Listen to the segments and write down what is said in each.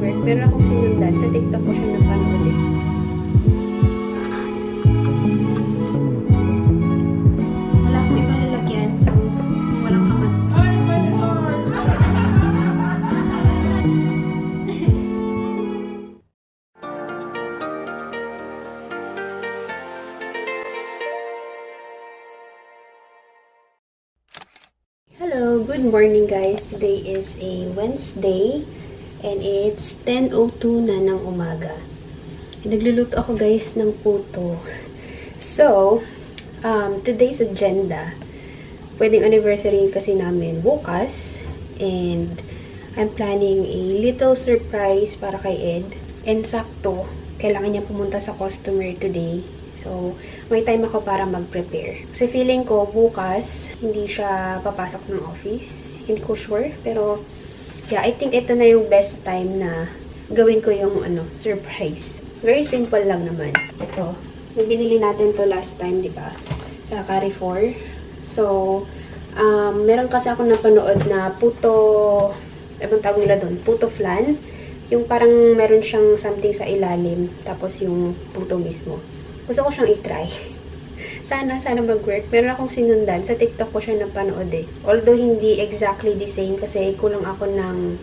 mag-work. Meron akong sinundan. Sa TikTok ko siya napanood eh. Wala akong ibang lalagyan. So, walang kamat. Hello, good morning guys. Today is a Wednesday and it's 10:02 na ng umaga. Nagluluto ako guys ng puto. So, today's agenda, pwedeng anniversary kasi namin bukas and I'm planning a little surprise para kay Ed. And sakto, kailangan niya pumunta sa customer today. So, may time ako para mag-prepare. Kasi feeling ko, bukas, hindi siya papasok ng office. Hindi ko sure. Pero, yeah, I think ito na yung best time na gawin ko yung, surprise. Very simple lang naman. Ito. Binili natin to last time, di ba? Sa Carrefour. So, meron kasi ako napanood na puto, ibang tawag nila doon, puto flan. Yung parang meron siyang something sa ilalim. Tapos yung puto mismo. Gusto ko siyang i-try. Sana mag-work. Meron akong sinundan. Sa TikTok ko siya napanood eh. Although, hindi exactly the same kasi kulang ako ng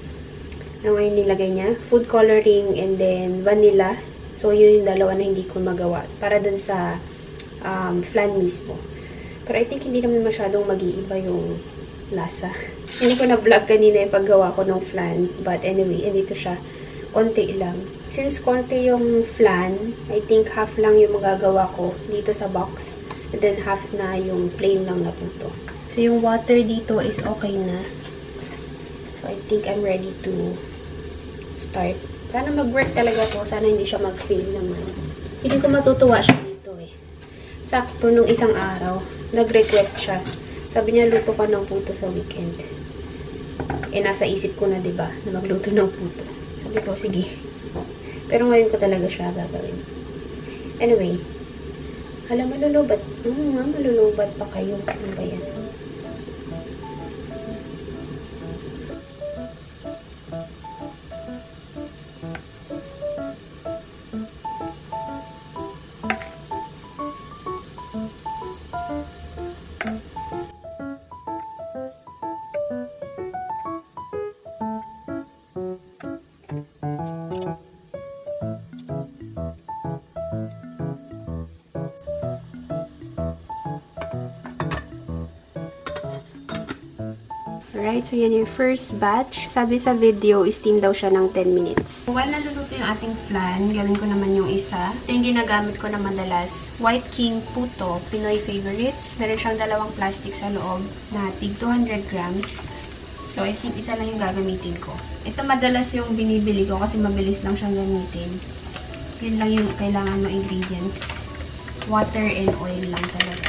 ano yung nilagay niya? Food coloring and then vanilla. So, yun yung dalawa na hindi ko magawa. Para dun sa flan mismo. Pero I think hindi naman masyadong mag-iiba yung lasa. Hindi ko na-vlog kanina yung paggawa ko ng flan. But anyway, andito siya. Konti lang. Since konti yung flan, I think half lang yung magagawa ko dito sa box. And then half na yung plain lang na puto. So yung water dito is okay na. So I think I'm ready to start. Sana mag-work talaga to. Sana hindi siya mag-fail naman. Hindi ko matutuwa siya dito eh. Sakto nung isang araw, nag-request siya. Sabi niya, luto ka ng puto sa weekend. Eh nasa isip ko na, diba, na magluto ng puto. Sabi ko, sige. Pero ngayon ko talaga siya gagawin. Anyway. Hala, malulubat. Malulubat pa kayo. Ano ba yan? Alright, so yan yung first batch. Sabi sa video, steam daw siya ng 10 minutes. While naluluto yung ating flan, gawin ko naman yung isa. Ito yung ginagamit ko na madalas. White King Puto, Pinoy Favorites. Meron siyang dalawang plastic sa loob na tig 200 grams. So, I think isa lang yung gagamitin ko. Ito madalas yung binibili ko kasi mabilis lang siyang gamitin. Yun lang yung kailangan ng ingredients. Water and oil lang talaga.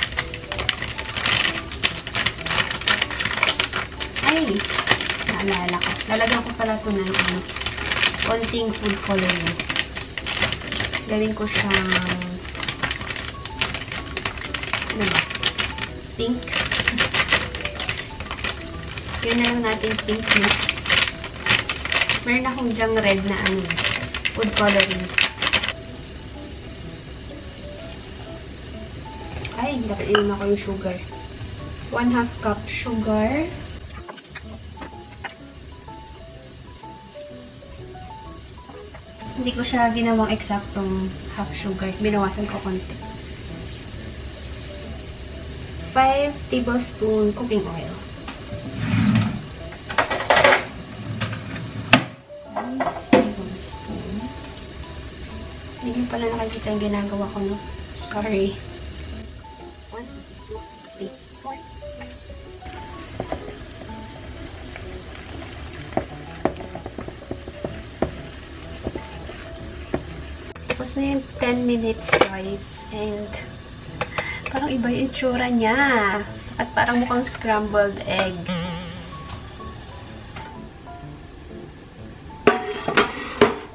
Ay! Naalala ko. Lalagyan ko pala ito ng konting food coloring. Gawin ko siyang ano ba? Pink. Yun na lang natin pink na. Meron akong dyang red na food coloring. Ay, dapat inom ako yung sugar. 1/2 cup sugar. Hindi ko siya ginawang eksaktong half sugar. Binawasan ko konti. 5 tablespoon cooking oil. 1 tablespoon. Hindi nyo pala nakikita yung ginagawa ko, no? Sorry. 1, 2, 3, 4. Tapos na yung 10 minutes, guys. And, parang iba yung itsura niya. At parang mukhang scrambled egg.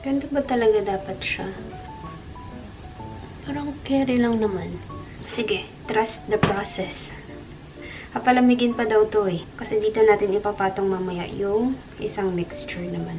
Ganito ba talaga dapat siya? Parang carry lang naman. Sige, trust the process. Papalamigin pa daw to eh. Kasi dito natin ipapatong mamaya yung isang mixture naman.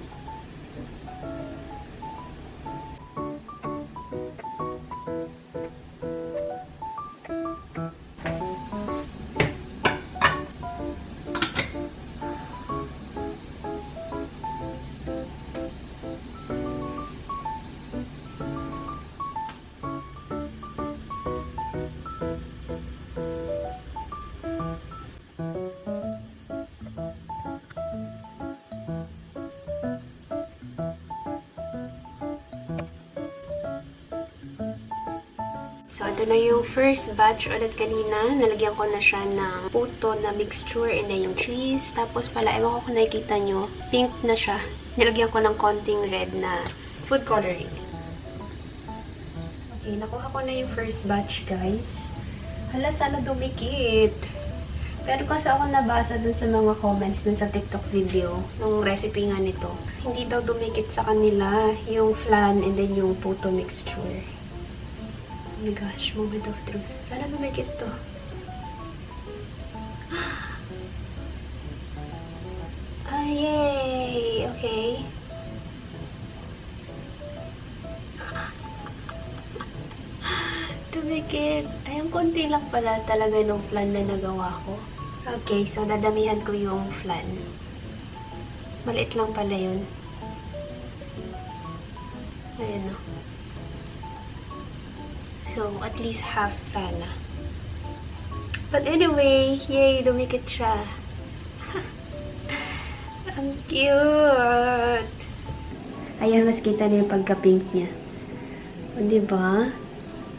So, ito na yung first batch ulit kanina. Nalagyan ko na siya ng puto na mixture and then yung cheese. Tapos pala, ewan ko kung nakikita nyo, pink na siya. Nilagyan ko ng konting red na food coloring. Okay, nakuha ko na yung first batch, guys. Hala, sana dumikit. Pero kasi ako nabasa dun sa mga comments dun sa TikTok video, ng recipe nga nito, hindi daw dumikit sa kanila yung flan and then yung puto mixture. Oh my gosh, moment of truth. Sana dumikit to. Ah, yay! Okay. Dumikit. Ay, ang konti lang pala talaga nung flan na nagawa ko. Okay, so dadamihan ko yung flan. Maliit lang pala yun. Ayan o. So, at least half sana. But anyway, yay, dumikit siya. Ang cute! Ayan, mas kita na yung pagka-pink niya. O, diba?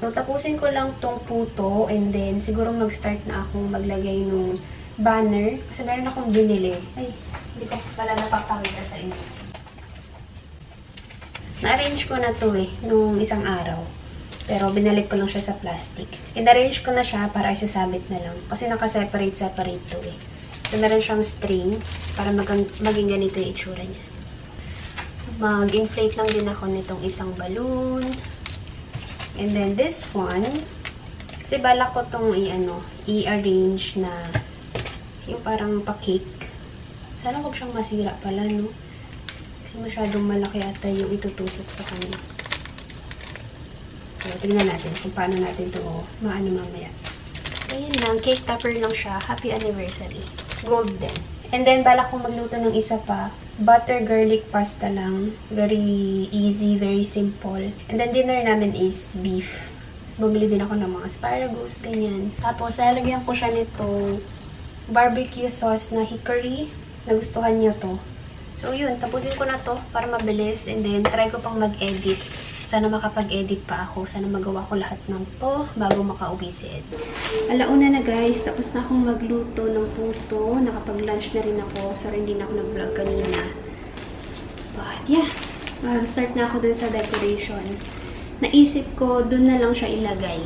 So, tapusin ko lang tong puto and then siguro mag-start na akong maglagay ng banner. Kasi meron akong binili. Ay, hindi ko pala napapakita sa inyo. Na-arrange ko na to nung isang araw. Pero binalik ko lang siya sa plastic. In-arrange ko na siya para isasabit na lang. Kasi naka-separate to So, meron siyang string para maging ganito yung itsura niya. Mag-inflate lang din ako nitong isang balloon. And then this one, kasi balak ko itong i-arrange na yung parang pa-cake. Sana huwag siyang masira pala, no? Kasi masyadong malaki ata yung itutusok sa kanya. So, tingnan natin kung paano natin ito maano mamaya. Ayun lang, cake topper lang siya. Happy anniversary. Golden. And then, balak ko magluto ng isa pa. Butter garlic pasta lang. Very easy, very simple. And then, dinner namin is beef. So, bumili din ako ng mga asparagus, ganyan. Tapos, lalagyan ko siya nitong barbecue sauce na hickory. Nagustuhan niya to. So, yun. Tapusin ko na to para mabilis. And then, try ko pang mag-edit. Sana makapag-edit pa ako. Sana magawa ko lahat ng to bago makauwi si Ed. Alauna na guys. Tapos na akong magluto ng puto. Nakapag-lunch na rin ako. Sorry, hindi na ako nag-vlog kanina. But yeah. Start na ako dun sa decoration. Naisip ko, dun na lang siya ilagay.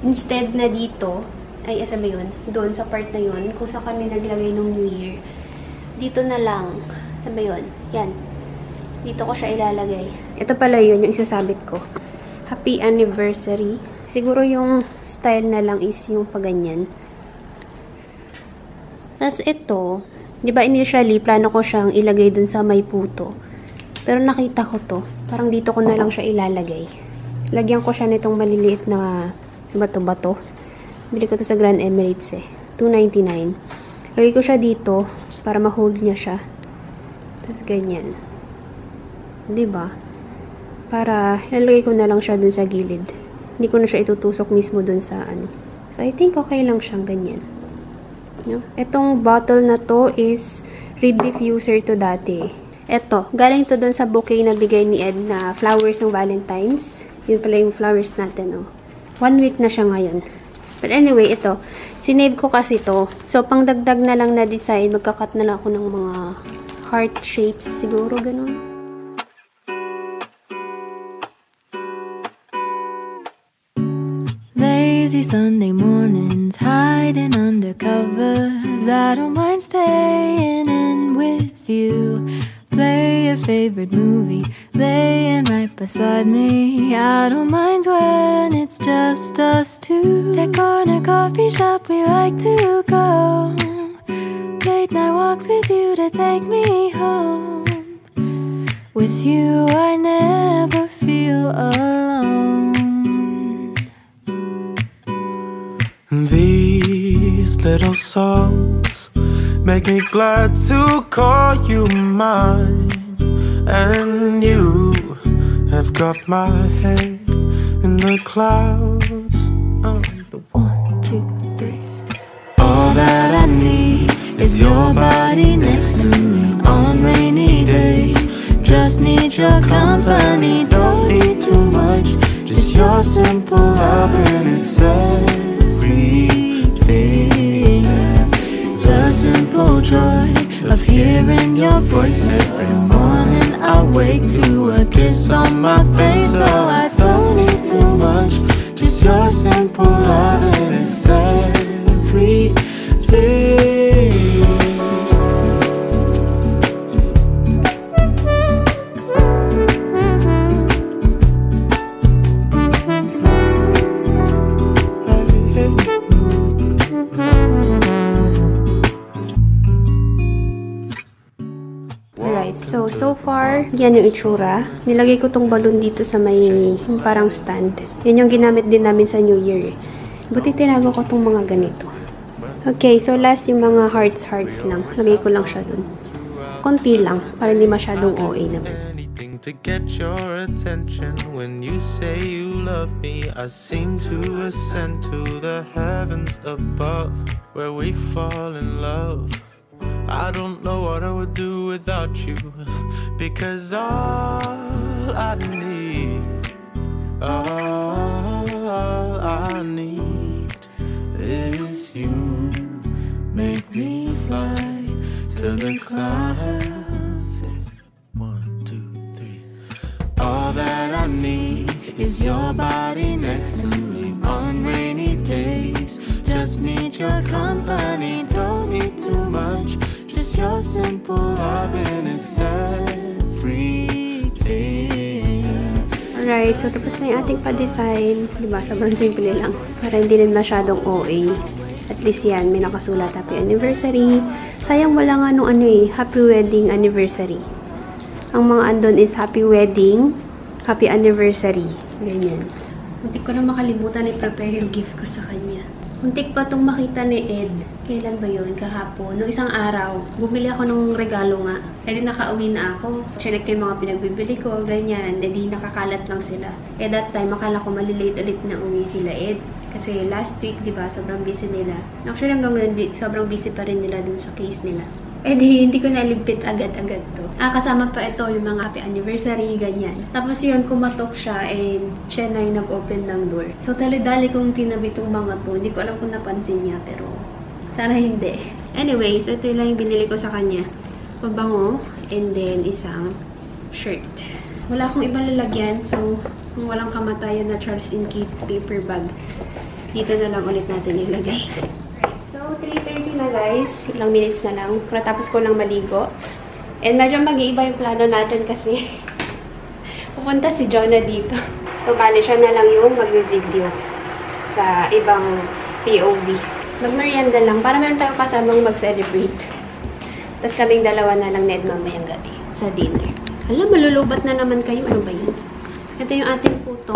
Instead na dito, ay asa ba yun? Doon sa part na yun, kung saan kami naglagay ng New Year. Dito na lang. Asa ba yun? Yan. Dito ko siya ilalagay. Ito pala yun, yung isasabit ko. Happy anniversary. Siguro yung style na lang is yung paganyan. Tapos ito, di ba initially, plano ko siyang ilagay dun sa may puto. Pero nakita ko to. Parang dito ko na lang siya ilalagay. Lagyan ko siya nitong maliliit na bato-bato. Bili ko to sa Grand Emirates $2.99. Lagay ko siya dito para ma-hold niya siya. Tapos ganyan. Diba? Para ilalagay ko na lang siya dun sa gilid. Hindi ko na siya itutusok mismo dun sa ano. So, I think okay lang siyang ganyan. No? Itong bottle na to is reed diffuser to dati. Ito, galing to dun sa bouquet na bigay ni Ed na flowers ng Valentine's. Yun pala yung flowers natin, oh. 1 week na siya ngayon. But anyway, ito. Sinave ko kasi to. So, pangdagdag na lang na design, magkakat na lang ako ng mga heart shapes. Siguro, ganun. Lazy Sunday mornings, hiding under covers. I don't mind staying in with you. Play your favorite movie, laying right beside me. I don't mind when it's just us two. That corner coffee shop we like to go. Late night walks with you to take me home. With you I never feel alone. These little songs make me glad to call you mine. And you have got my head in the clouds. Oh, 1, 2, 3. All that I need is your body next to me on rainy days. Just need your company, don't need too much, just your your simple love and it's everything. The simple joy of hearing your voice every morning. I wake to a kiss on my face, so I don't need too much. Just your simple love and it's everything. So far, yan yung itsura. Nilagay ko tong balloon dito sa may yung parang stand. Yan yung ginamit din namin sa New Year. Buti tinago ko tong mga ganito. Okay, so last yung mga hearts lang. Lagay ko lang siya dun. Konti lang, para hindi masyadong OA naman. To get your attention when you say you love me, I seem to ascend to the heavens above, where we fall in love. I don't know what I would do without you, because all I need is you. Make me fly to the clouds. 1, 2, 3. All that I need is your body next to me on rainy days. Just need your company, don't need too much. Just your simple love and it's everything. Alright, so tapos na yung ating pa-design. Diba? Sobrang simple lang. Para hindi rin masyadong OA. At least yan, may nakasulat happy anniversary. Sayang wala nga nung happy wedding anniversary. Ang mga andon is happy wedding, happy anniversary. Ganyan. Muntik ko na makalimutan i-prepare yung gift ko sa kanya. Muntik pa itong makita ni Ed. Kailan ba yun? Kahapon. Nung isang araw, bumili ako ng regalo nga. E di nakauwi na ako. Chinek ko yung mga pinagbibili ko, ganyan. E di nakakalat lang sila. E that time, akala ko malilate ulit na uwi sila Ed. Kasi last week, di ba, sobrang busy nila. Actually, hanggang ngayon, sobrang busy pa rin nila dun sa case nila. Eh di, hindi ko nalimpit agad-agad to. Kasama pa ito yung mga happy anniversary, ganyan. Tapos yun, kumatok siya and siya na yung nag-open ng door. So, dali-dali kong tinabi itong mga to. Hindi ko alam kung napansin niya, pero sana hindi. Anyway, so ito lang yung binili ko sa kanya. Pabango, and then isang shirt. Wala akong ibang lalagyan, so kung walang kamatayan na Charles & Keith paper bag, dito na lang ulit natin ilagay. So, 3:30 na guys. Ilang minutes na lang. Natapos ko lang maligo. And medyo mag-iiba yung plano natin kasi pupunta si Jonah dito. So, bali siya na lang yung mag-video sa ibang POV. Mag-merienda lang para meron tayong kasamang mag-celebrate. Tapos kaming dalawa na lang net mamayang gabi sa dinner. Alam, malulubat na naman kayo. Ano ba yun? Ito yung ating puto.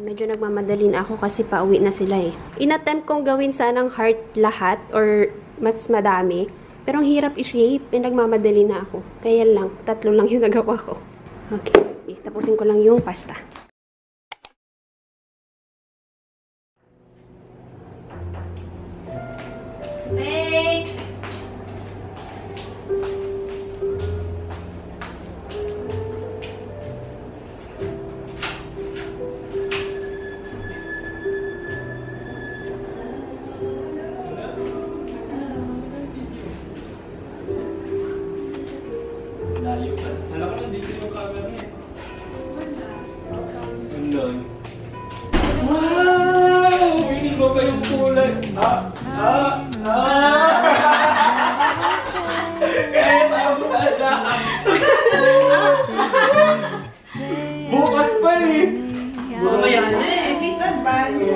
Medyo nagmamadalin ako kasi pauwi na sila eh. In-attempt kong gawin sanang heart lahat or mas madami. Pero ang hirap i-shape. Nagmamadali na ako. Kaya lang, 3 lang yung nagawa ko. Okay. Tapusin ko lang yung pasta. Wait! Wow! Hindi ko pa yung kulay. Kaya tapos na. Bukas pa eh. Mamaya na eh. Please advance.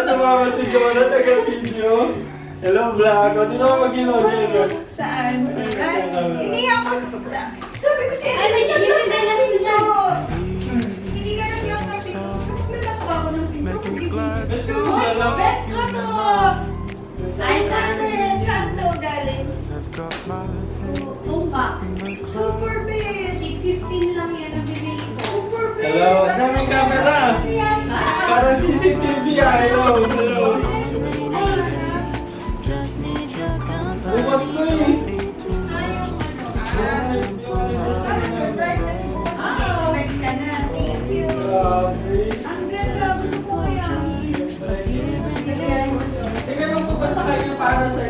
Sumama si Jonah, taga-video. Hello, vlog. Hindi na ako mag-login. Saan? Hindi ako. Sabi ko siya. Ay, may yung dala sila. Hindi ka na yung nagpapako ako ng Make it glad Let's to go, Jonah. Bet ko to. Ay, saan to galing? have got my head Tumba. in the Super big. 15 lang yan ang bibili ko. Super big. Hello, ang daming camera. Parang CCTV. Hello, hello. Just need your company. Bukas pa eh.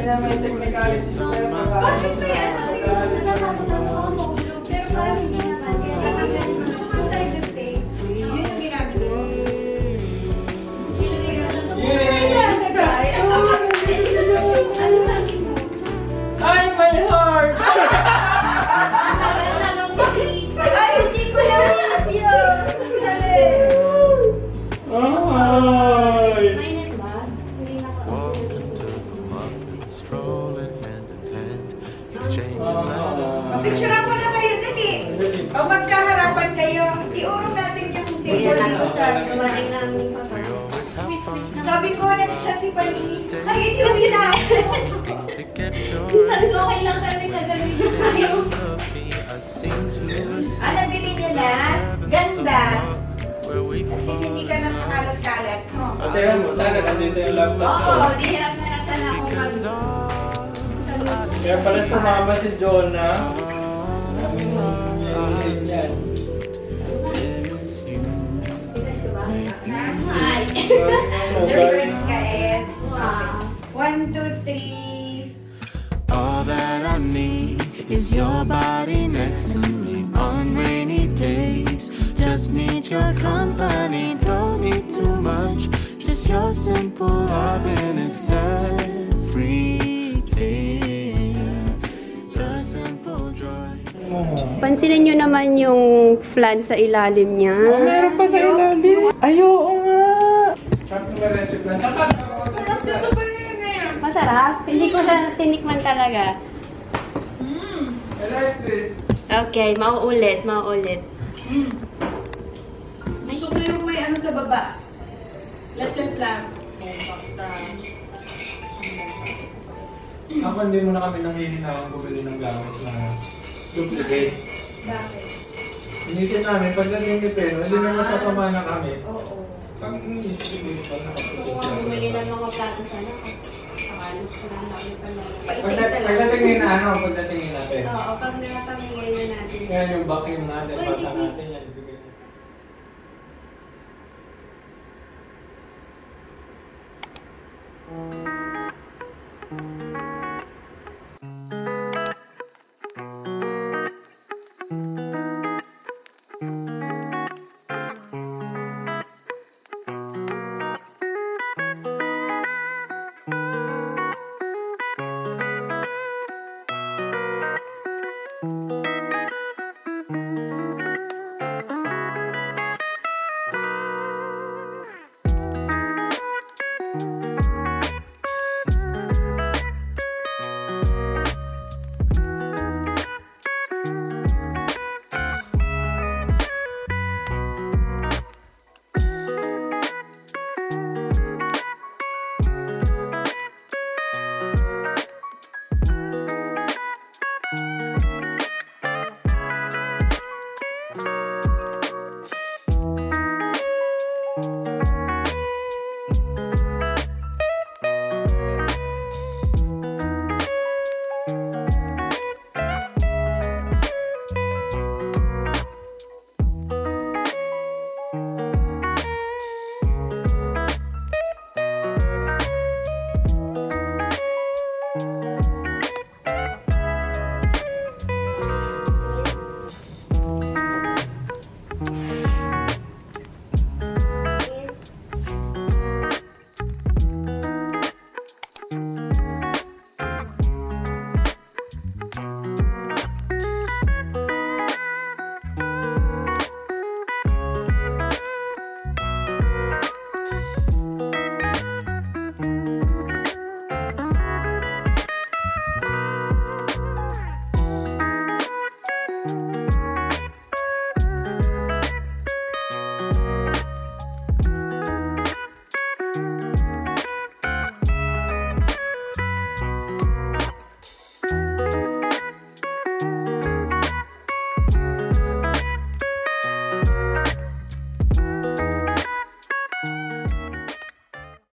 need to focus on my best. Just so simple, Ay, my heart! Ay, hindi ko naman yun. Ay! Walk into the market, strolling hand in hand, exchanging letters. Picturean ko na kayo dali. O magkaharapan kayo. Iurong natin yung table dito sa... We always have fun. Sabi ko, nag-chat si Panini. Ay, hindi ko sinabi. To get your Sabi ko, okay lang kami gagawin tayo. of me, I seem to receive Nabili niya na. Ganda. where we Kasi fall hindi ka na makalat-kalat. Ate, mo, sana nandito yung laptop ko. Oo, di hirap-hirapan ako mag... because Kaya pala sumama si Jonah. Yan. it's you. Hi! Reverse ka, Ed. Wow. 1, 2, 3. All that I need is your body next to me on rainy days. Just need your company, don't need too much. Just your simple love and it's everything. The simple joy. Pansinin nyo naman yung flan sa ilalim niya. Meron pa sa ilalim. Ay, oo nga. Sakto na rin si Plan. Saka, Sarap dito pa rin na yan. Masarap? Hindi ko siya tinikman talaga. I like this. Okay, mauulit. Gusto ko yung may ano sa baba. Lechon plan. Ako hindi mo na kami nanghihinayang bumili ng gamit na duplicate. Bakit? Inisip namin, pagdating ni Pero, hindi na matatama na kami. Oo. Pag inisip mo pa Kung ako bumili ng mga plato sana, akala ko na kami pala. Pa-isa-isa lang. Pagdating na ano, pagdating natin. Oo, pag napamigay na natin. Kaya yung vacuum natin, Pwede bata ko. natin yan. Sige.